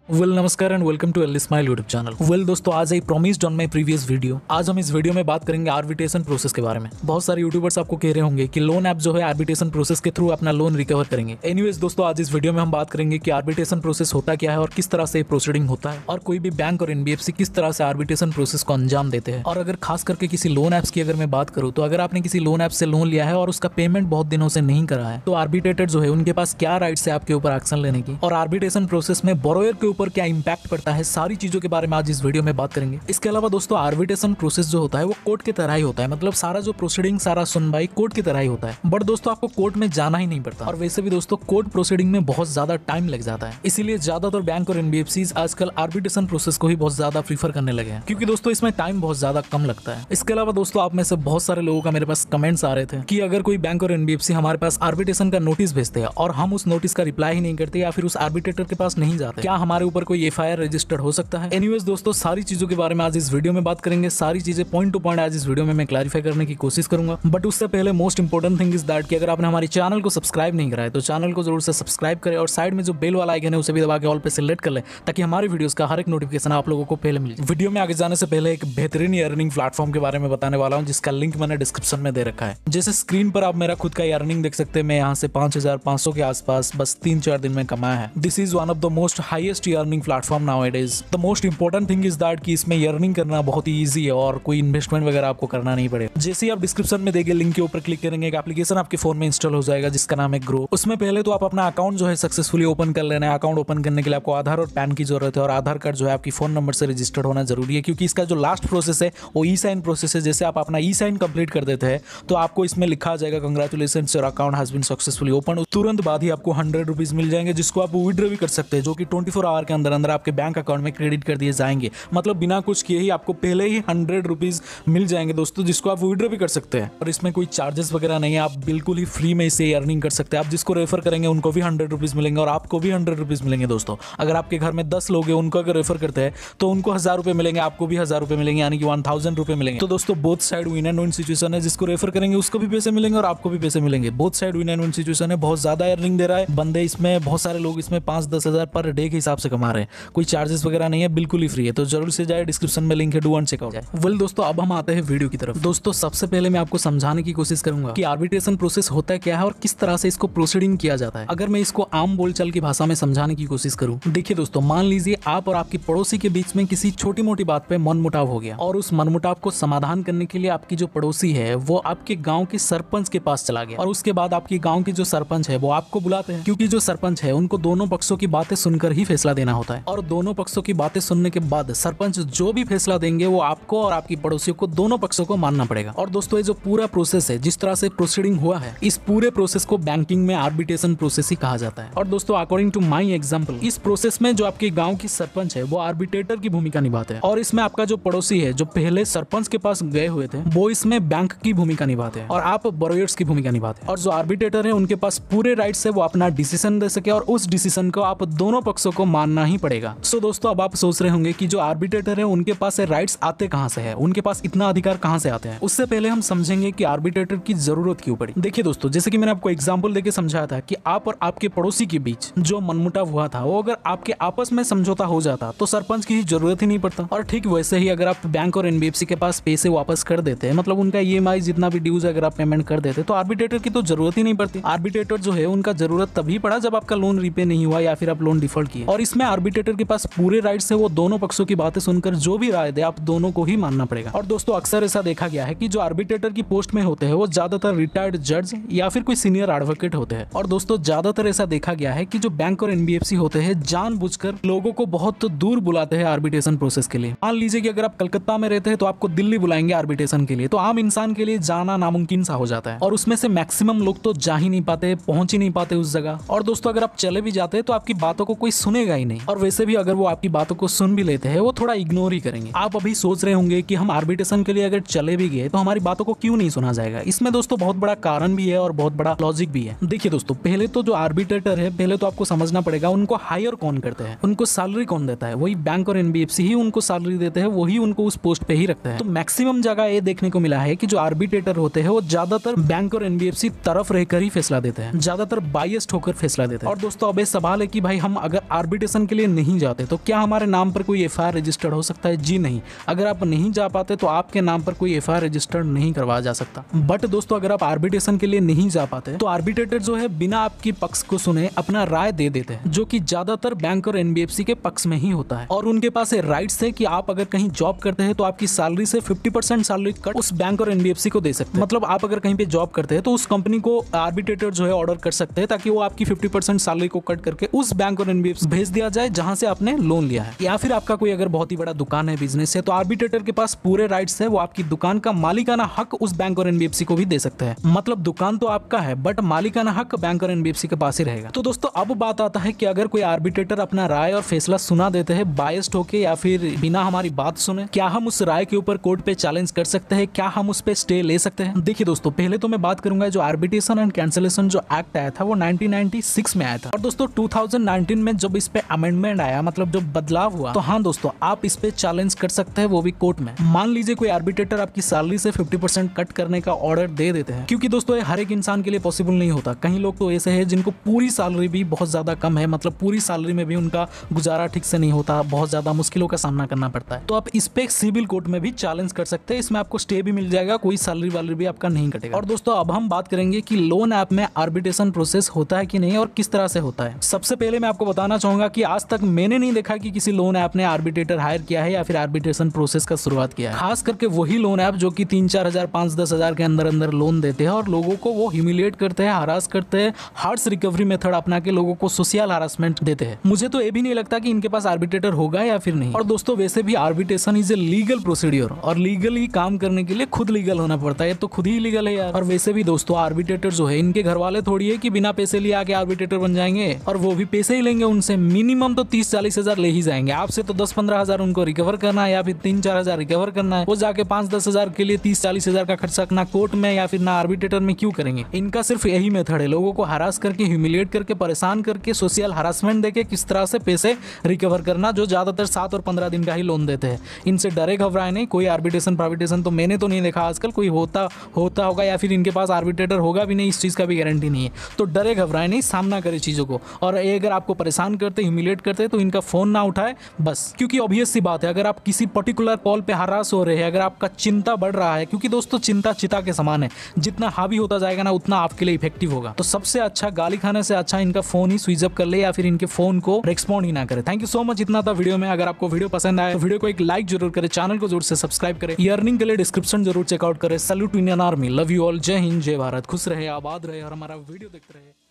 नमस्कार and welcome to L smile YouTube channel. दोस्तों, आज I promised on my previous video. आज हम इस वीडियो में बात करेंगे आर्बिट्रेशन प्रोसेस के बारे में। बहुत सारे यूट्यूबर्स आपको कह रहे होंगे कि लोन ऐप जो है आर्बिट्रेशन प्रोसेस के थ्रू अपना लोन रिकवर करेंगे। एनीवेज दोस्तों, आज इस वीडियो में हम बात करेंगे कि आर्बिट्रेशन प्रोसेस होता क्या है और किस तरह से प्रोसीडिंग होता है, और कोई भी बैंक और एनबीएफसी किस तरह से आर्बिट्रेशन प्रोसेस को अंजाम देते हैं। और अगर खास करके किसी लोन ऐप्स की अगर मैं बात करूँ, तो अगर आपने किसी लोन ऐप से लोन लिया है और उसका पेमेंट बहुत दिनों से नहीं करा है, तो आर्बिट्रेटर जो है उनके पास क्या राइट्स है आपके ऊपर एक्शन लेने की, और आर्बिट्रेशन प्रोसेस में बोरोयर के ऊपर क्या इंपैक्ट पड़ता है, सारी चीजों के बारे में आज इस वीडियो में बात करेंगे। इसके अलावा दोस्तों, आर्बिट्रेशन प्रोसेस जो होता है वो कोर्ट की तरह ही होता है, मतलब सारा जो प्रोसीडिंग, सारा सुनवाई कोर्ट की तरह ही होता है। बट दोस्तों, आपको कोर्ट में जाना ही नहीं पड़ता, और वैसे भी दोस्तों कोर्ट प्रोसीडिंग में बहुत ज्यादा टाइम लग जाता है। इसीलिए ज्यादातर बैंक और एनबीएफसी आजकल आर्बिट्रेशन प्रोसेस को ही बहुत ज्यादा प्रीफर करने लगे हैं, क्योंकि दोस्तों इसमें टाइम बहुत ज्यादा कम लगता है। इसके अलावा दोस्तों, आप में से बहुत सारे लोगों का मेरे पास कमेंट्स आ रहे थे कि अगर कोई बैंक और एनबीएफसी हमारे पास आर्बिट्रेशन का नोटिस भेजते हैं और हम उस नोटिस का रिप्लाई ही नहीं करते या फिर उस आर्बिट्रेटर के पास नहीं जाते, क्या हमारे ऊपर कोई एफआईआर रजिस्टर्ड हो सकता है। एनीवेज दोस्तों, सारी चीजों के बारे में आज इस वीडियो में बात करेंगे। सारी चीजें पॉइंट टू पॉइंट आज इस वीडियो में मैं क्लैरिफाई करने की कोशिश करूंगा। बट उससे पहले most important thing is that कि अगर आपने हमारे चैनल को सब्सक्राइब नहीं करा है तो चैनल को जरूर से सब्सक्राइब करें, और साइड में जो बेल वाला आइकन है उसे भी दबा के ऑल पे सिलेक्ट कर लें, ताकि हमारे वीडियोस का हर एक नोटिफिकेशन आप लोगों को पहले मिल जाए। वीडियो में आगे जाने से पहले एक बेहतरीन अर्निंग प्लेटफॉर्म के बारे में बताने वाला हूं, जिसका लिंक मैंने डिस्क्रिप्शन में दे रखा है। जैसे स्क्रीन पर आप मेरा खुद का अर्निंग देख सकते हैं। मैं यहाँ से 5500 के आसपास बस 3-4 दिन में कमाया है। This is one of the most highest earning platform now it is. The most important thing is that कि इसमें अर्निंग करना बहुत ही ईजी है और कोई इन्वेस्टमेंट वगैरह आपको करना नहीं पड़ेगा। जैसे ही आप डिस्क्रिप्शन में देंगे लिंक के ऊपर क्लिक करेंगे, एक एप्लीकेशन आपके फोन में इंस्टॉल हो जाएगा जिसका नाम है ग्रो। उसमें पहले तो आप अपना अकाउंट जो है सक्सेसफुली ओपन कर लेना है। अकाउंट ओपन करने के लिए आपको आधार और पैन की जरूरत है, और आधार कार्ड जो है आपकी फोन नंबर से रजिस्टर्ड होना जरूरी है, क्योंकि इसका जो लास्ट प्रोसेस है वो ई साइन प्रोसेस है। जैसे आप अपना ई साइन कंप्लीट कर देते हैं तो आपको इसमें लिखा आ जाएगा congratulation, your account has been successfully open. तुरंत बाद ही आपको 100 रुपीज मिल जाएंगे, जिसको आप विड्रॉ भी कर सकते हैं, जो कि 24 आवर के अंदर अंदर आपके बैंक अकाउंट में क्रेडिट कर दिए जाएंगे। मतलब बिना कुछ किए ही आपको पहले ही 100 रुपीज मिल जाएंगे दोस्तों, जिसको आप विड्रॉ भी कर सकते हैं। और इसमें कोई चार्जेस वगैरह नहीं है, आप बिल्कुल ही फ्री में इसे अर्निंग कर सकते हैं। आप जिसको रेफर करेंगे उनको भी 100 रुपीज मिलेंगे, और आपको भी 100 रुपीज मिलेंगे दोस्तों। अगर आपके घर में 10 लोग हैं, उनको अगर रेफर करते हैं तो उनको 1000 रुपए मिलेंगे, आपको भी 1000 रुपए मिलेंगे, यानी कि 1000 रुपए मिलेंगे। तो दोस्तों both side win and win situation है। जिसको रेफर करेंगे उसको भी पैसे मिलेंगे और आपको भी पैसे मिलेंगे। Both side win and win situation है। बहुत ज्यादा अर्निंग दे रहा है बंदे इसमें, बहुत सारे लोग इसमें 5-10 हजार पर डे के हिसाब से कमा रहे हैं। कोई चार्जेस वगैरह नहीं है, बिल्कुल ही फ्री है। तो जरूर से जाए, डिस्क्रिप्शन में लिंक है, do and check out. Well दोस्तों, अब हम आते हैं वीडियो की तरफ। दोस्तों, सबसे पहले मैं आपको समझाने की कोशिश करूंगा कि आर्बिट्रेशन प्रोसेस होता है क्या है और किस तरह से इसको प्रोसीडिंग किया जाता है। अगर मैं इसको आम बोलचाल की भाषा में समझाने की कोशिश करूं, देखिए दोस्तों, मान लीजिए आप और आपकी पड़ोसी के बीच में किसी छोटी मोटी बात पे मनमुटाव हो गया, और उस मनमुटाव को समाधान करने के लिए आपकी जो पड़ोसी है वो आपके गाँव के सरपंच के पास चला गया, और उसके बाद आपके गाँव के जो सरपंच है वो आपको बुलाते हैं, क्योंकि जो सरपंच है उनको दोनों पक्षों की बातें सुनकर ही फैसला देना होता है। और दोनों पक्षों की बातें सुनने के बाद सरपंच जो भी फैसला देंगे वो आपको और आपकी पड़ोसियों को, दोनों पक्षों को मानना पड़ेगा। और दोस्तों, ये जो पूरा प्रोसेस है, जिस तरह से प्रोसीडिंग हुआ है, इस पूरे प्रोसेस को बैंकिंग में आर्बिट्रेशन प्रोसेस ही कहा जाता है। और दोस्तों, अकॉर्डिंग टू माय एग्जांपल, इस प्रोसेस में जो आपके गांव की सरपंच है वो आर्बिट्रेटर की भूमिका निभाते हैं, और इसमें आपका जो पड़ोसी है जो पहले सरपंच के पास गए हुए थे वो इसमें बैंक की भूमिका निभाते हैं, और आप बोरोयर्स की भूमिका निभाते हैं। और जो आर्बिट्रेटर है उनके पास पूरे राइट्स है, वो अपना डिसीजन दे सके, और उस डिसीजन को आप दोनों पक्षों को मानना ही पड़ेगा। सो दोस्तों, अब आप सोच रहे होंगे कि जो आर्बिट्रेटर है उनके पास राइट्स आते कहां से है, उनके पास इतना अधिकार कहां से आते हैं। उससे पहले हम समझेंगे कि आर्बिट्रेटर की जरूरत क्यों पड़ी। देखिए दोस्तों, जैसे कि मैंने आपको एग्जांपल देके समझाया था कि आप और आपके पड़ोसी के बीच जो मनमुटाव हुआ था वो अगर आपके आपस में समझौता हो जाता तो सरपंच की जरूरत ही नहीं पड़ता। और ठीक वैसे ही अगर आप बैंक और एनबीएफसी के पास पैसे वापस कर देते हैं, मतलब उनका ईएमआई जितना भी ड्यूज अगर आप पेमेंट कर देते, तो आर्बिट्रेटर की तो जरूरत ही नहीं पड़ती। आर्बिट्रेटर जो है उनका जरूरत तभी पड़ा जब आपका लोन रिपे नहीं हुआ या फिर आप लोन डिफॉल्ट किए। और इसमें आर्बिट्रेटर के पास पूरे राइट्स है, वो दोनों पक्षों की बातें सुनकर जो भी राय दे आप दोनों को ही मानना पड़ेगा। और दोस्तों, अक्सर ऐसा देखा गया है कि जो आर्बिट्रेटर की पोस्ट में होते हैं वो ज्यादातर रिटायर्ड जज या फिर कोई सीनियर एडवोकेट होते हैं। और दोस्तों, ज्यादातर ऐसा देखा गया है कि जो बैंक और एनबीएफसी होते हैं जानबूझकर लोगों को बहुत दूर बुलाते हैं आर्बिट्रेशन प्रोसेस के लिए। मान लीजिए कि अगर आप कलकत्ता में रहते हैं तो आपको दिल्ली बुलाएंगे आर्बिट्रेशन के लिए, तो आम इंसान के लिए जाना नामुमकिन सा हो जाता है, और उसमें से मैक्सिमम लोग तो जा ही नहीं पाते, पहुंच ही नहीं पाते उस जगह। और दोस्तों, अगर आप चले भी जाते हैं तो आपकी बातों को कोई सुनेगा ही नहीं, और वैसे भी अगर वो आपकी बातों को सुन भी लेते हैं वो थोड़ा इग्नोर ही करेंगे। आप अभी सोच रहे होंगे कि हम आर्बिट्रेशन के लिए अगर चले भी गए तो हमारी बातों को क्यों नहीं सुना जाएगा। इसमें दोस्तों बहुत बड़ा कारण भी है और बहुत बड़ा लॉजिक भी है। देखिए दोस्तों, पहले तो जो आर्बिट्रेटर है, पहले तो आपको समझना पड़ेगा उनको हायर कौन करते हैं, उनको सैलरी कौन देता है। वही बैंक और एनबीएफसी ही उनको सैलरी देते हैं, वही उनको उस पोस्ट पे ही रखते हैं। तो मैक्सिमम जगह ये देखने को मिला है कि जो आर्बिट्रेटर होते हैं वो ज्यादातर बैंक और एनबीएफसी तरफ रहकर ही फैसला देते हैं, ज्यादातर बायस्ड होकर फैसला देते हैं। और दोस्तों, अब सवाल है कि भाई हम अगर आर्बिट्रेशन आर्बिट्रेशन के लिए नहीं जाते तो क्या हमारे नाम पर कोई एफआईआर रजिस्टर्ड हो सकता है? जी नहीं। अगर आप नहीं जा पाते तो आपके नाम पर कोई एफआईआर रजिस्टर्ड नहीं करवाया जा सकता। बट दोस्तों अगर आप आर्बिट्रेशन के लिए नहीं जा पाते तो आर्बिट्रेटर जो है बिना आपकी पक्ष को सुने अपना राय दे देते हैं, जो कि ज्यादातर बैंक और एनबीएफसी के पक्ष में ही होता है। और उनके पास राइट्स है कि आप अगर कहीं जॉब करते हैं तो आपकी सैलरी से 50% सैलरी कट उस बैंक और एनबीएफसी को दे सकते हैं। मतलब आप अगर कहीं पे जॉब करते हैं तो उस कंपनी को आर्बिट्रेटर जो है ऑर्डर कर सकते हैं ताकि वो आपकी 50% सैलरी को कट करके उस बैंक और एनबीएफसी भेज दिया जाए जहां से आपने लोन लिया है। या फिर आपका कोई अगर बहुत ही बड़ा दुकान है, बिजनेस है, तो आर्बिट्रेटर के पास पूरे राइट्स है, वो आपकी दुकान का मालिकाना हक उस बैंक और एनबीएफसी को भी दे सकते हैं। मतलब दुकान तो आपका है बट मालिकाना हक बैंक और एनबीएफसी के पास ही रहेगा। तो दोस्तों अब बात आता है कि अगर कोई आर्बिट्रेटर अपना राय और फैसला सुना देते हैं बायस्ड होके या फिर बिना हमारी बात सुने, क्या हम उस राय के ऊपर कोर्ट पे चैलेंज कर सकते हैं? क्या हम उस पे स्टे ले सकते हैं? देखिए दोस्तों, पहले तो मैं बात करूंगा जो आर्बिट्रेशन एंड कैंसिलेशन जो एक्ट आया था वो 1996 में आया था। और दोस्तों 2019 में जब इस पे अमेंडमेंट आया, मतलब जो बदलाव हुआ, तो हाँ दोस्तों आप इस पे चैलेंज कर सकते हैं, वो भी कोर्ट में। मान लीजिए कोई आर्बिट्रेटर आपकी सैलरी से 50% कट करने का ऑर्डर दे देते हैं, क्योंकि दोस्तों ये हर एक इंसान के लिए पॉसिबल नहीं होता। कई लोग तो ऐसे हैं जिनको पूरी सैलरी भी बहुत ज्यादा कम है, मतलब पूरी सैलरी में भी उनका गुजारा ठीक से नहीं होता, बहुत ज्यादा मुश्किलों का सामना करना पड़ता है। तो आप इस पे सिविल कोर्ट में भी चैलेंज कर सकते हैं, इसमें आपको स्टे भी मिल जाएगा, कोई सैलरी वालरी भी आपका नहीं कटेगा। और दोस्तों अब हम बात करेंगे कि लोन ऐप में आर्बिट्रेशन प्रोसेस होता है कि नहीं और किस तरह से होता है। सबसे पहले मैं आपको बताना चाहूंगा कि आज तक मैंने नहीं देखा कि किसी लोन ऐप ने आर्बिट्रेटर हायर किया है या फिर आर्बिट्रेशन प्रोसेस का शुरुआत किया है। खास करके वही लोन ऐप जो कि 3-4 हजार 5-10 हजार के अंदर अंदर लोन देते हैं और लोगों को वो ह्यूमिलिएट करते हैं, हरास करते हैं, हार्श रिकवरी मेथड अपना के लोगों को सोशल हरासमेंट देते हैं। मुझे तो ये भी नहीं लगता कि इनके पास आर्बिट्रेटर होगा या फिर नहीं। और दोस्तों वैसे भी arbitration is a legal procedure और लीगली काम करने के लिए खुद लीगल होना पड़ता है, तो खुद ही लीगल है यार। और वैसे भी दोस्तों आर्बिट्रेटर जो है इनके घर वाले थोड़ी है कि बिना पैसे लिए आके आर्बिट्रेटर बन जाएंगे, और वो भी पैसे ही लेंगे उनसे, मिनिमम तो 30-40 हजार ले ही जाएंगे। आपसे तो 10-15 हजार उनको रिकवर करना है या फिर 3-4 हजार रिकवर करना है। वो जाके 5-10 हजार के लिए 30-40 हजार का खर्चा ना कोर्ट में या फिर ना आर्बिट्रेटर में क्यों करेंगे? इनका सिर्फ यही मेथड है, लोगों को हरास करके, ह्यूमिलिएट करके, परेशान करके, सोशल हरासमेंट देके किस तरह से पैसे रिकवर करना, जो ज्यादातर 7 और 15 दिन का ही लोन देते हैं। इनसे डरे घबराए नहीं। कोई आर्बिट्रेशन तो मैंने तो नहीं देखा आजकल, कोई होता होगा या फिर इनके पास आर्बिट्रेटर होगा भी नहीं, इस चीज का भी गारंटी नहीं है। तो डरे घबराए नहीं, सामना करे चीजों को। और अगर आपको परेशान करते, ह्यूमिलिएट करते तो इनका फोन ना उठाए बस, क्योंकि ऑब्वियस सी बात है अगर आप किसी पर्टिकुलर कॉल पे हरास हो रहे हैं, अगर आपका चिंता बढ़ रहा है, क्योंकि दोस्तों चिंता चिता के समान है, जितना हावी होता जाएगा ना उतना आपके लिए इफेक्टिव होगा। तो सबसे अच्छा गाली खाने से अच्छा इनका फोन ही स्विच ऑफ कर ले या फिर इनके फोन को रिस्पॉन्ड ही ना करे। थैंक यू सो मच, इतना था वीडियो में। अगर आपको वीडियो पसंद आए तो वीडियो को एक लाइक जरूर करें, चैनल को जरूर से सब्सक्राइब करें, अर्निंग के लिए डिस्क्रिप्शन जरूर चेकआउट करें। Salute Indian army, love you all, जय हिंद, जय भारत, खुश रहे, आबाद रहे और हमारा वीडियो देखते रहे।